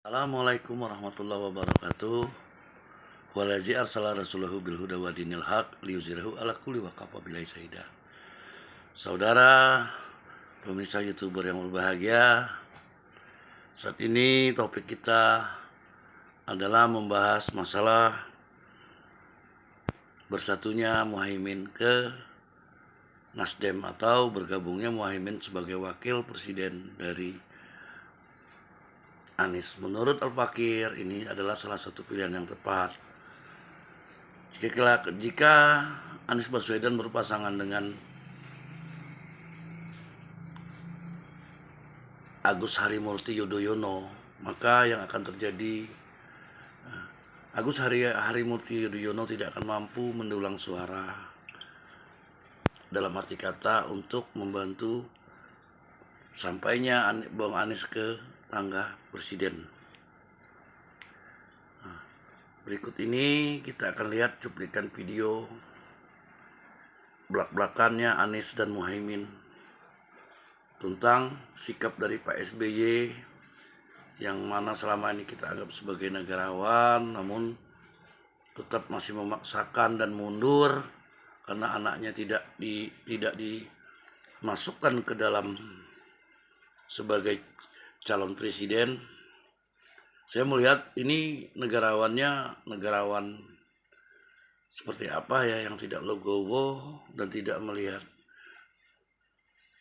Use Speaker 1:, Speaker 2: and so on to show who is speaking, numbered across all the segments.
Speaker 1: Assalamualaikum warahmatullahi wabarakatuh. Walazi arsala rasulahu bil huda wa dinil haq liyuzhirahu ala kulli wa kafa billahi syahida. Saudara pemirsa YouTuber yang berbahagia, saat ini topik kita adalah membahas masalah bersatunya Muhaimin ke Nasdem atau bergabungnya Muhaimin sebagai wakil presiden dari Anies. Menurut Al-Fakir, ini adalah salah satu pilihan yang tepat. Jika Anies Baswedan berpasangan dengan Agus Harimurti Yudhoyono, maka yang akan terjadi, Agus Harimurti Yudhoyono tidak akan mampu mendulang suara, dalam arti kata untuk membantu sampainya Bang Anies ke tangga presiden. Berikut ini kita akan lihat cuplikan video belak-belakannya Anies dan Muhaimin tentang sikap dari Pak SBY yang mana selama ini kita anggap sebagai negarawan, namun tetap masih memaksakan dan mundur karena anaknya tidak dimasukkan ke dalam sebagai calon presiden. Saya melihat ini negarawan seperti apa ya, yang tidak legowo dan tidak melihat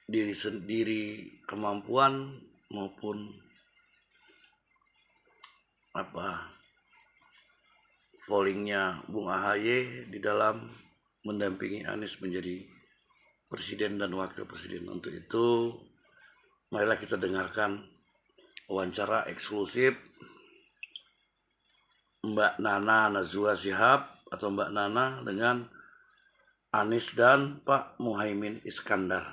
Speaker 1: diri sendiri, kemampuan maupun fallingnya Bung AHY di dalam mendampingi Anies menjadi presiden dan wakil presiden. Untuk itu, marilah kita dengarkan wawancara eksklusif Mbak Nana Nazwa Shihab atau Mbak Nana dengan Anies dan Pak Muhaimin Iskandar.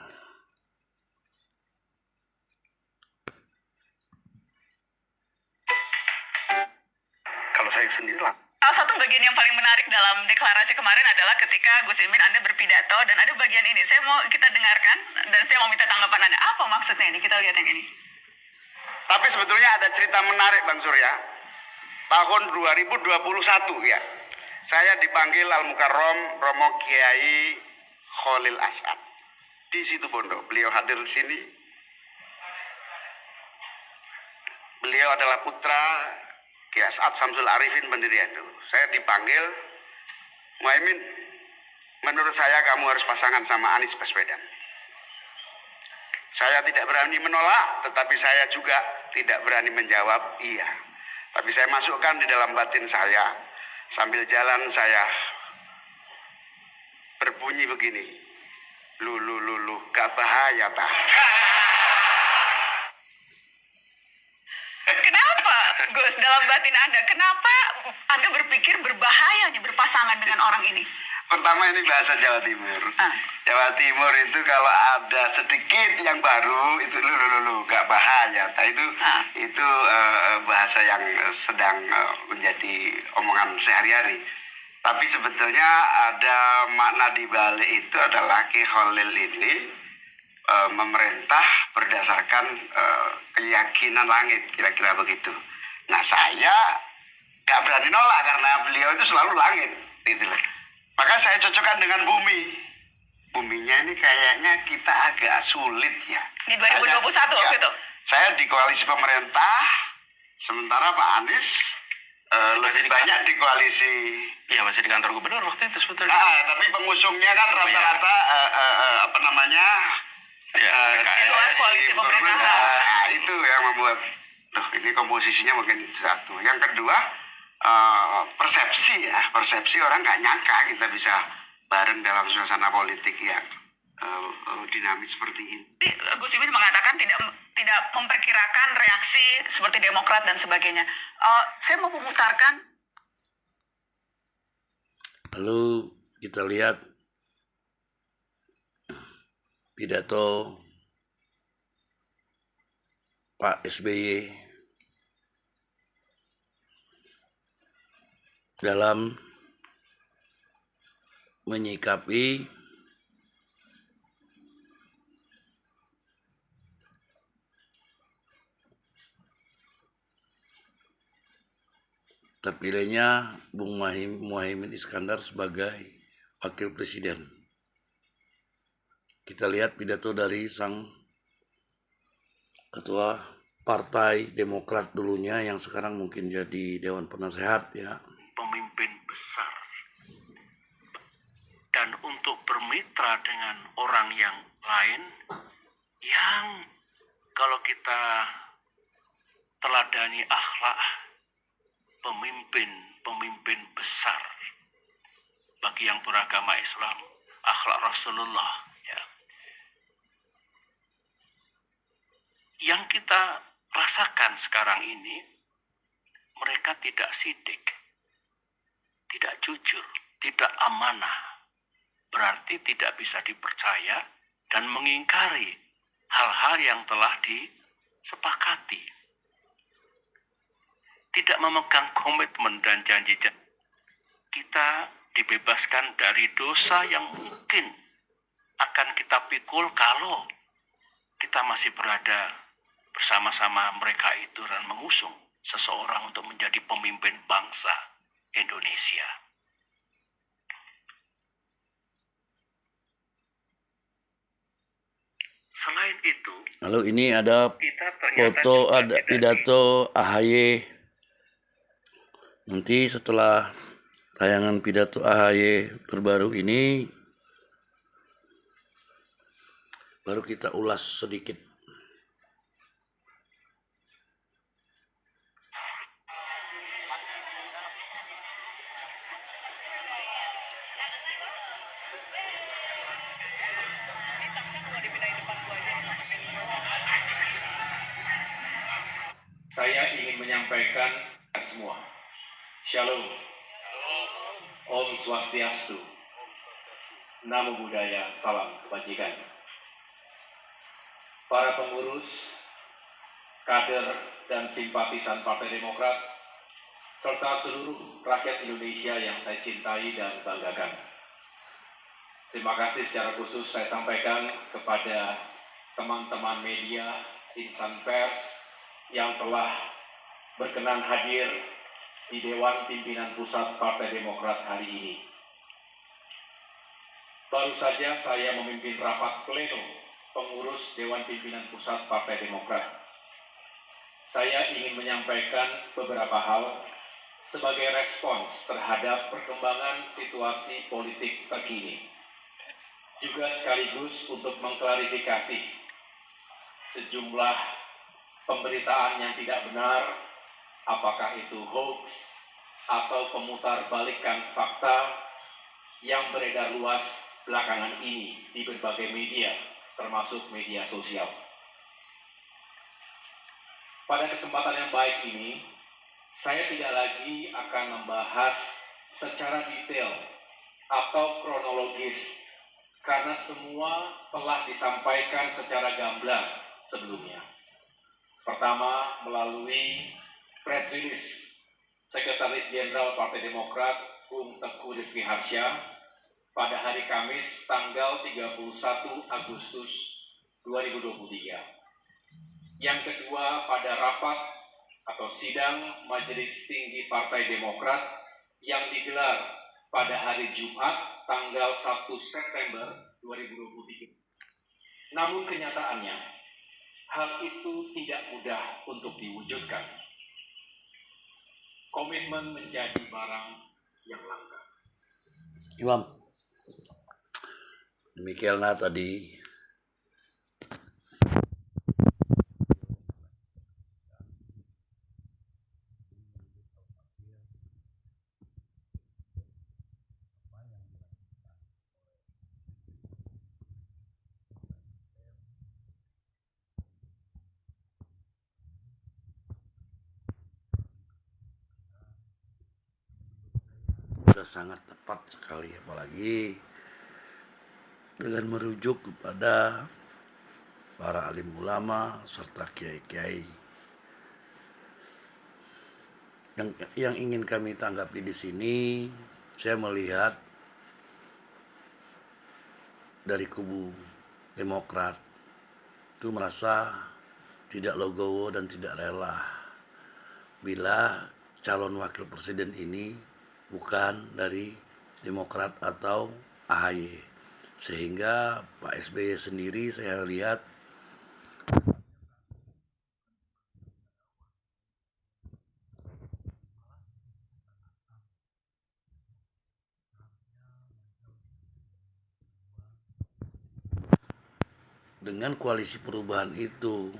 Speaker 2: Kalau saya sendiri lah. Salah satu bagian yang paling menarik dalam deklarasi kemarin adalah ketika Gus Imin Anda berpidato dan ada bagian ini. Saya mau kita dengarkan dan saya mau minta tanggapan Anda. Apa maksudnya ini? Kita lihat yang ini.
Speaker 3: Tapi sebetulnya ada cerita menarik Bang Surya. Tahun 2021 ya, saya dipanggil Al-Mukarrom Romo Kiai Khalil As'ad di situ Bondo. Beliau hadir di sini. Beliau adalah putra Kiai As'ad Samsul Arifin pendiri NU. Saya dipanggil, Muhaimin, menurut saya kamu harus pasangan sama Anies Baswedan. Saya tidak berani menolak, tetapi saya juga tidak berani menjawab iya. Tapi saya masukkan di dalam batin saya, sambil jalan saya berbunyi begini, lu, gak bahaya tak?
Speaker 2: Kenapa, Gus, dalam batin Anda, kenapa Anda berpikir berbahaya nih berpasangan dengan orang ini?
Speaker 3: Pertama, ini bahasa Jawa Timur. Jawa Timur itu kalau ada sedikit yang baru itu lu gak bahaya. Nah, itu bahasa yang sedang menjadi omongan sehari-hari. Tapi sebetulnya ada makna di balik itu adalah Ki Khalil ini memerintah berdasarkan keyakinan langit, kira-kira begitu. Nah, saya gak berani nolak karena beliau itu selalu langit, gitu loh. Maka saya cocokkan dengan bumi. Buminya ini kayaknya kita agak sulit ya.
Speaker 2: Di 2021
Speaker 3: ya,
Speaker 2: gitu?
Speaker 3: Saya di koalisi pemerintah, sementara Pak Anies lebih banyak di koalisi.
Speaker 4: Iya, masih di kantor gubernur waktu itu sebetulnya.
Speaker 3: Tapi pengusungnya kan rata-rata
Speaker 2: di luar koalisi pemerintahan.
Speaker 3: Nah, itu yang membuat, ini komposisinya mungkin itu satu. Yang kedua, persepsi orang nggak nyangka kita bisa bareng dalam suasana politik yang dinamis seperti ini.
Speaker 2: Gus Imin mengatakan tidak memperkirakan reaksi seperti Demokrat dan sebagainya. Saya mau memutarkan.
Speaker 1: Lalu kita lihat pidato Pak SBY dalam menyikapi terpilihnya Bung Muhaimin Iskandar sebagai wakil presiden. Kita lihat pidato dari sang ketua Partai Demokrat dulunya yang sekarang mungkin jadi Dewan Penasehat ya.
Speaker 4: Pemimpin besar. Dan untuk bermitra dengan orang yang lain yang kalau kita teladani akhlak pemimpin besar bagi yang beragama Islam, akhlak Rasulullah ya. Yang kita rasakan sekarang ini, mereka tidak sidik, tidak jujur, tidak amanah, berarti tidak bisa dipercaya dan mengingkari hal-hal yang telah disepakati. Tidak memegang komitmen dan janji-janji. Kita dibebaskan dari dosa yang mungkin akan kita pikul kalau kita masih berada bersama-sama mereka itu dan mengusung seseorang untuk menjadi pemimpin bangsa Indonesia. Selain itu,
Speaker 1: lalu ini ada foto, ada pidato AHY. Nanti setelah tayangan pidato AHY terbaru ini, baru kita ulas sedikit.
Speaker 5: Saya ingin menyampaikan semua. Shalom. Om Swastiastu. Namo Buddhaya, salam kebajikan. Para pengurus, kader, dan simpatisan Partai Demokrat, serta seluruh rakyat Indonesia yang saya cintai dan banggakan. Terima kasih secara khusus saya sampaikan kepada teman-teman media, insan pers, yang telah berkenan hadir di Dewan Pimpinan Pusat Partai Demokrat hari ini. Baru saja saya memimpin rapat pleno pengurus Dewan Pimpinan Pusat Partai Demokrat. Saya ingin menyampaikan beberapa hal sebagai respons terhadap perkembangan situasi politik terkini. Juga sekaligus untuk mengklarifikasi sejumlah pemberitaan yang tidak benar, apakah itu hoax atau pemutarbalikkan fakta yang beredar luas belakangan ini di berbagai media, termasuk media sosial. Pada kesempatan yang baik ini, saya tidak lagi akan membahas secara detail atau kronologis, karena semua telah disampaikan secara gamblang sebelumnya. Pertama, melalui press release Sekretaris Jenderal Partai Demokrat Bung Teguh Rifki Harsha pada hari Kamis tanggal 31 Agustus 2023. Yang kedua, pada rapat atau sidang Majelis Tinggi Partai Demokrat yang digelar pada hari Jumat tanggal 1 September 2023. Namun kenyataannya, hal itu tidak mudah untuk diwujudkan. Komitmen menjadi barang yang langka.
Speaker 1: Imam, demikianlah tadi sangat tepat sekali, apalagi dengan merujuk kepada para alim ulama serta kiai-kiai. Yang ingin kami tanggapi di sini, saya melihat dari kubu Demokrat itu merasa tidak legowo dan tidak rela bila calon wakil presiden ini bukan dari Demokrat atau AHY. Sehingga Pak SBY sendiri saya lihat dengan koalisi perubahan itu,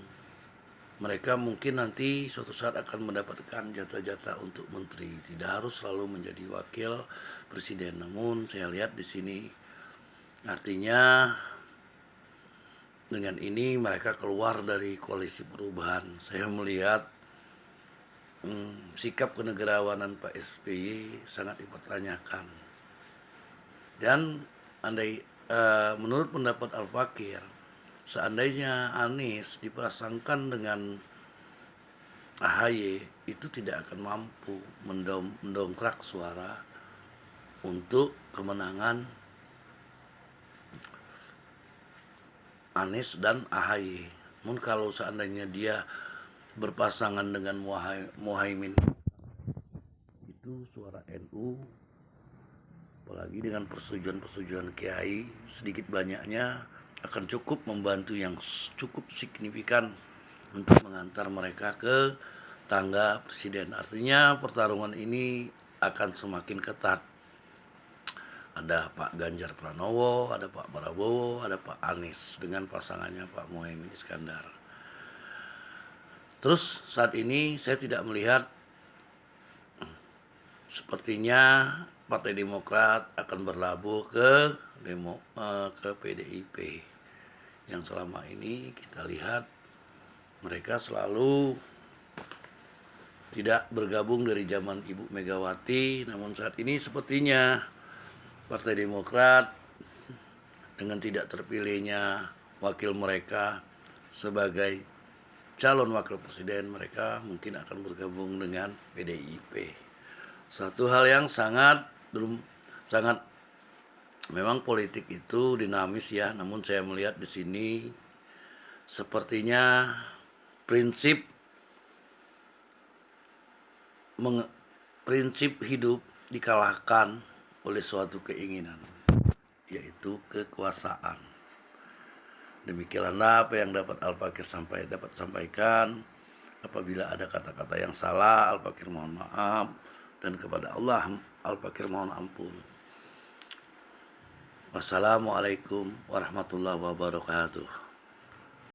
Speaker 1: mereka mungkin nanti suatu saat akan mendapatkan jatah-jatah untuk menteri. Tidak harus selalu menjadi wakil presiden. Namun saya lihat di sini artinya dengan ini mereka keluar dari koalisi perubahan. Saya melihat sikap kenegarawanan Pak SBY sangat dipertanyakan. Dan menurut pendapat Al-Fakir, seandainya Anies dipasangkan dengan AHY, itu tidak akan mampu mendongkrak suara untuk kemenangan Anies dan AHY. Namun kalau seandainya dia berpasangan dengan Muhaimin, itu suara NU, apalagi dengan persetujuan Kiai, sedikit banyaknya akan cukup membantu yang cukup signifikan untuk mengantar mereka ke tangga presiden. Artinya pertarungan ini akan semakin ketat. Ada Pak Ganjar Pranowo, ada Pak Prabowo, ada Pak Anies dengan pasangannya Pak Muhaimin Iskandar. Terus saat ini saya tidak melihat sepertinya Partai Demokrat akan berlabuh ke PDIP, yang selama ini kita lihat mereka selalu tidak bergabung dari zaman Ibu Megawati. Namun saat ini sepertinya Partai Demokrat dengan tidak terpilihnya wakil mereka sebagai calon wakil presiden, mereka mungkin akan bergabung dengan PDIP. Satu hal yang sangat memang politik itu dinamis ya, namun saya melihat di sini sepertinya prinsip hidup dikalahkan oleh suatu keinginan, yaitu kekuasaan. Demikianlah apa yang dapat Al-Fakir sampaikan. Apabila ada kata-kata yang salah, Al-Fakir mohon maaf, dan kepada Allah Al-Fakir mohon ampun. Wassalamualaikum warahmatullahi wabarakatuh.